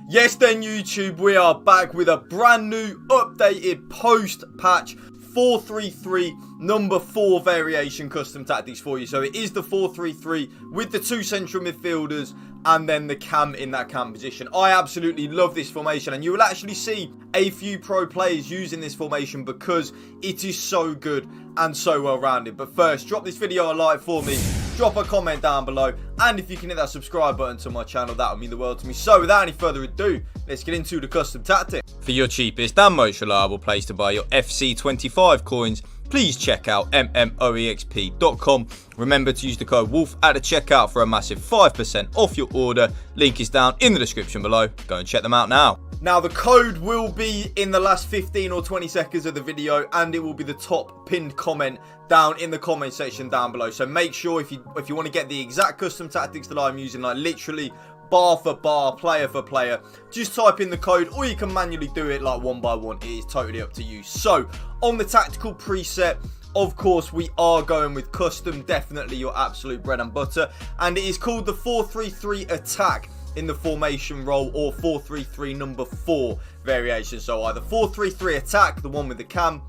Yes then YouTube, we are back with a brand new updated post-patch 4-3-3 number 4 variation custom tactics for you. So it is the 4-3-3 with the two central midfielders and then the cam in that cam position. I absolutely love this formation, and you will actually see a few pro players using this formation because it is so good and so well rounded. But first, drop this video a like for me, drop a comment down below, and if you can hit that subscribe button to my channel, that would mean the world to me. So without any further ado, let's get into the custom tactics. For your cheapest and most reliable place to buy your FC25 coins, please check out mmoexp.com. Remember to use the code WOLF at the checkout for a massive 5% off your order. Link is down in the description below. Go and check them out now. Now, the code will be in the last 15 or 20 seconds of the video, and it will be the top pinned comment down in the comment section down below. So make sure if you want to get the exact custom tactics that I'm using, like literally bar for bar, player for player, just type in the code, or you can manually do it like one by one. It is totally up to you. So on the tactical preset, of course, we are going with custom, definitely your absolute bread and butter, and it is called the 4-3-3 attack in the formation role, or 4-3-3 number 4 variation. So either 4-3-3 attack, the one with the cam,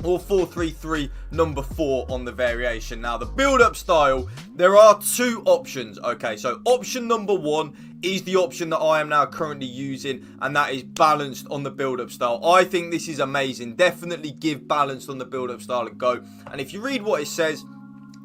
or 4-3-3 number 4 on the variation. Now, the build-up style, there are two options. Okay, so option number 1 is the option that I am now currently using, and that is balanced on the build-up style. I think this is amazing. Definitely give balanced on the build-up style a go. And if you read what it says,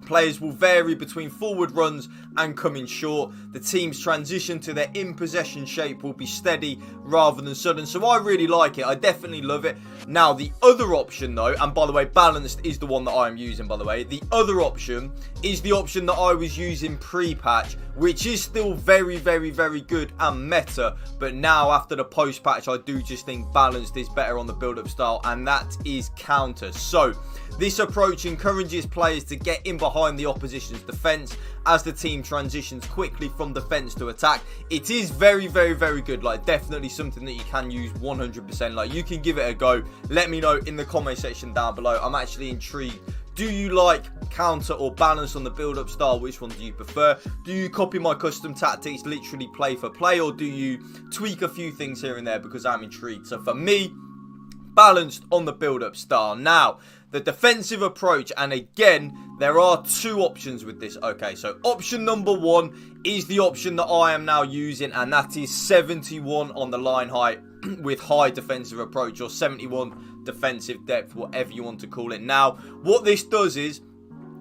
players will vary between forward runs and coming short. The team's transition to their in-possession shape will be steady rather than sudden. So I really like it. I definitely love it. Now, the other option though, and by the way, balanced is the one that I'm using, by the way. The other option is the option that I was using pre-patch, which is still very, very, very good and meta. But now, after the post-patch, I do just think balanced is better on the build-up style, and that is counter. So this approach encourages players to get in behind the opposition's defense as the team transitions quickly from defense to attack. It is very, very, very good. Like, definitely something that you can use 100%. Like, you can give it a go. Let me know in the comment section down below. I'm actually intrigued. Do you like counter or balance on the build-up style? Which one do you prefer? Do you copy my custom tactics, literally play for play, or do you tweak a few things here and there? Because I'm intrigued. So for me, balanced on the build-up style. Now, the defensive approach, and again, there are two options with this. Okay, so option number 1 is the option that I am now using, and that is 71 on the line height with high defensive approach, or 71 defensive depth, whatever you want to call it. Now, what this does is,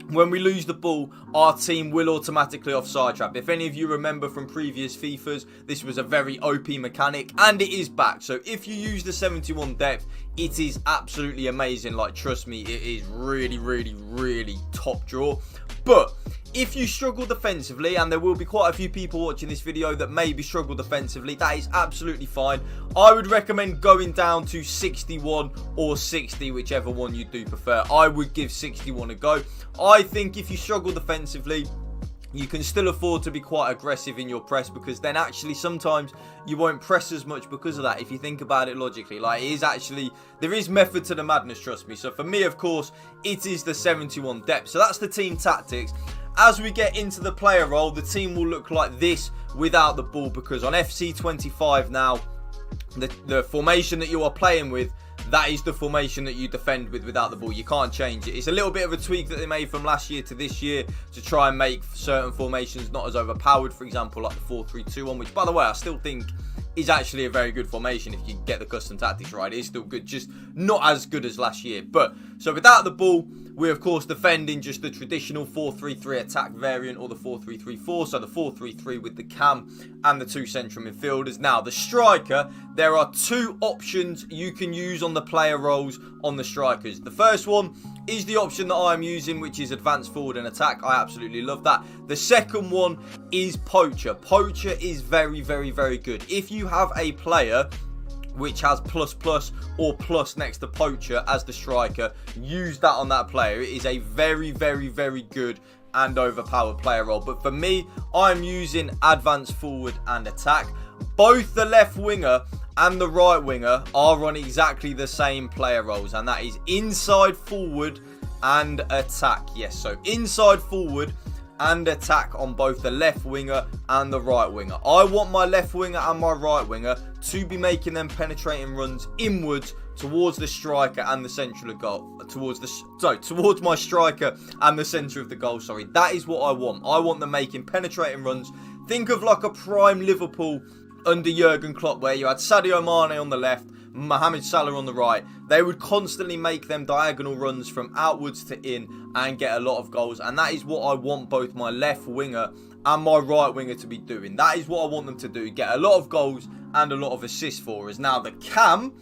when we lose the ball, our team will automatically offside trap. If any of you remember from previous FIFAs, this was a very OP mechanic, and it is back. So if you use the 71 depth, it is absolutely amazing. Like, trust me, it is really, really, really top draw. But if you struggle defensively, and there will be quite a few people watching this video that maybe struggle defensively, that is absolutely fine. I would recommend going down to 61 or 60, whichever one you do prefer. I would give 61 a go. I think if you struggle defensively, you can still afford to be quite aggressive in your press, because then actually sometimes you won't press as much because of that. If you think about it logically, like, it is actually, there is method to the madness, trust me. So for me, of course, it is the 71 depth. So that's the team tactics. As we get into the player role, the team will look like this without the ball, because on FC25 now, the formation that you are playing with, that is the formation that you defend with without the ball. You can't change it. It's a little bit of a tweak that they made from last year to this year to try and make certain formations not as overpowered. For example, like the 4-3-2 one, which, by the way, I still think is actually a very good formation if you get the custom tactics right. It is still good, just not as good as last year. But so without the ball, we of course defend in just the traditional 4-3-3 attack variant, or the 4-3-3-4. So the 4-3-3 with the cam and the two central midfielders. Now, the striker, there are two options you can use on the player roles on the strikers. The first one is the option that I'm using, which is advanced forward and attack. I absolutely love that. The second one is poacher. Poacher is very, very, very good. If you have a player which has ++ or plus next to poacher as the striker, use that on that player. It is a very, very, very good and overpowered player role. But for me, I'm using advanced forward and attack. Both the left winger and the right winger are on exactly the same player roles, and that is inside forward and attack. Yes, so inside forward and attack on both the left winger and the right winger. I want my left winger and my right winger to be making them penetrating runs inwards towards the striker and the central of goal. Towards my striker and the centre of the goal, sorry. That is what I want. I want them making penetrating runs. Think of like a prime Liverpool under Jurgen Klopp, where you had Sadio Mane on the left, Mohamed Salah on the right. They would constantly make them diagonal runs from outwards to in and get a lot of goals. And that is what I want both my left winger and my right winger to be doing. That is what I want them to do. Get a lot of goals and a lot of assists for us. Now, the cam,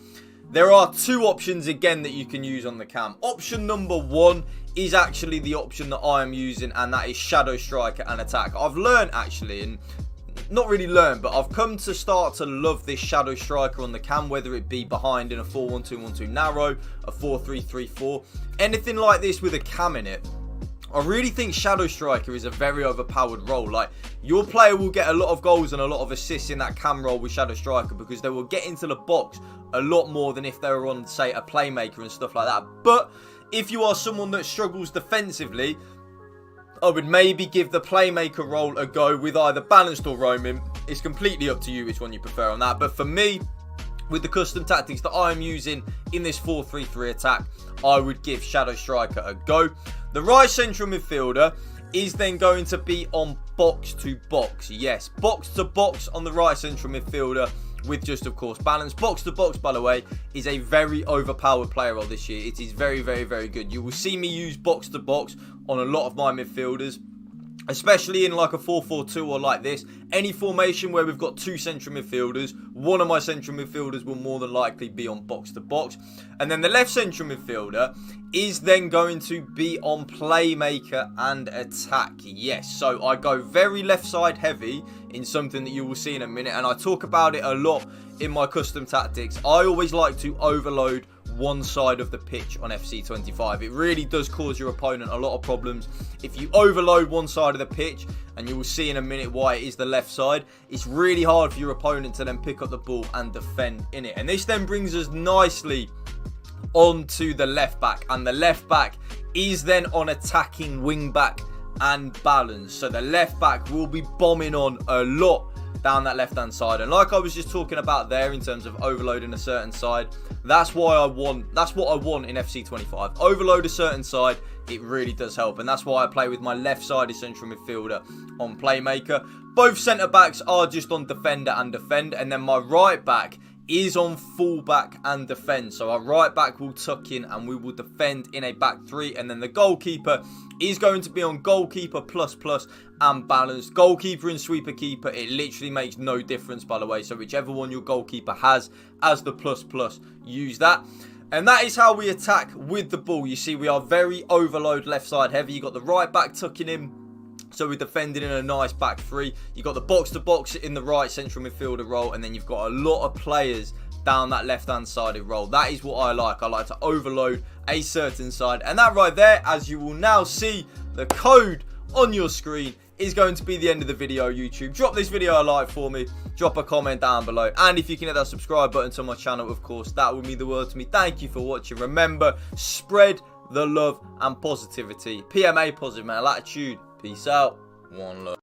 there are two options again that you can use on the cam. Option number one is actually the option that I am using, and that is shadow striker and attack. I've learned actually, and not really learned, but I've come to start to love this shadow striker on the cam, whether it be behind in a 4-1-2-1-2 narrow, a 4-3-3-4, anything like this with a cam in it. I really think shadow striker is a very overpowered role. Like, your player will get a lot of goals and a lot of assists in that cam role with shadow striker, because they will get into the box a lot more than if they were on, say, a playmaker and stuff like that. But if you are someone that struggles defensively, I would maybe give the playmaker role a go with either balanced or roaming. It's completely up to you which one you prefer on that. But for me, with the custom tactics that I'm using in this 4-3-3 attack, I would give shadow striker a go. The right central midfielder is then going to be on box to box. Yes, box to box on the right central midfielder, with just, of course, balance. Box to box, by the way, is a very overpowered player role this year. It is very, very, very good. You will see me use box to box on a lot of my midfielders, especially in like a 4-4-2 or like this. Any formation where we've got two central midfielders, one of my central midfielders will more than likely be on box to box. And then the left central midfielder is then going to be on playmaker and attack. Yes, so I go very left side heavy in something that you will see in a minute, and I talk about it a lot in my custom tactics. I always like to overload one side of the pitch on FC25. It really does cause your opponent a lot of problems if you overload one side of the pitch, and you will see in a minute why it is the left side. It's really hard for your opponent to then pick up the ball and defend in it. And this then brings us nicely onto the left back, and the left back is then on attacking wing back and balance. So the left back will be bombing on a lot down that left hand side, and like I was just talking about there in terms of overloading a certain side, that's what I want in FC25. Overload a certain side, it really does help, and that's why I play with my left sided central midfielder on playmaker. Both centre backs are just on defender and defend, and then my right back is on fullback and defend. So our right back will tuck in and we will defend in a back three, and then the goalkeeper is going to be on goalkeeper plus and balanced. Goalkeeper and sweeper keeper, it literally makes no difference, by the way. So whichever one your goalkeeper has as the plus, use that. And that is how we attack with the ball. You see, we are very overload left side heavy. You got the right back tucking in, so we're defending in a nice back three. You've got the box to box in the right central midfielder role, and then you've got a lot of players down that left hand sided role. That is what I like. I like to overload a certain side, and that right there, as you will now see, the code on your screen is going to be the end of the video. YouTube, drop this video a like for me, drop a comment down below, and if you can hit that subscribe button to my channel, of course, that would mean the world to me. Thank you for watching. Remember, spread the love and positivity. PMA, positive mental attitude. Peace out. One love.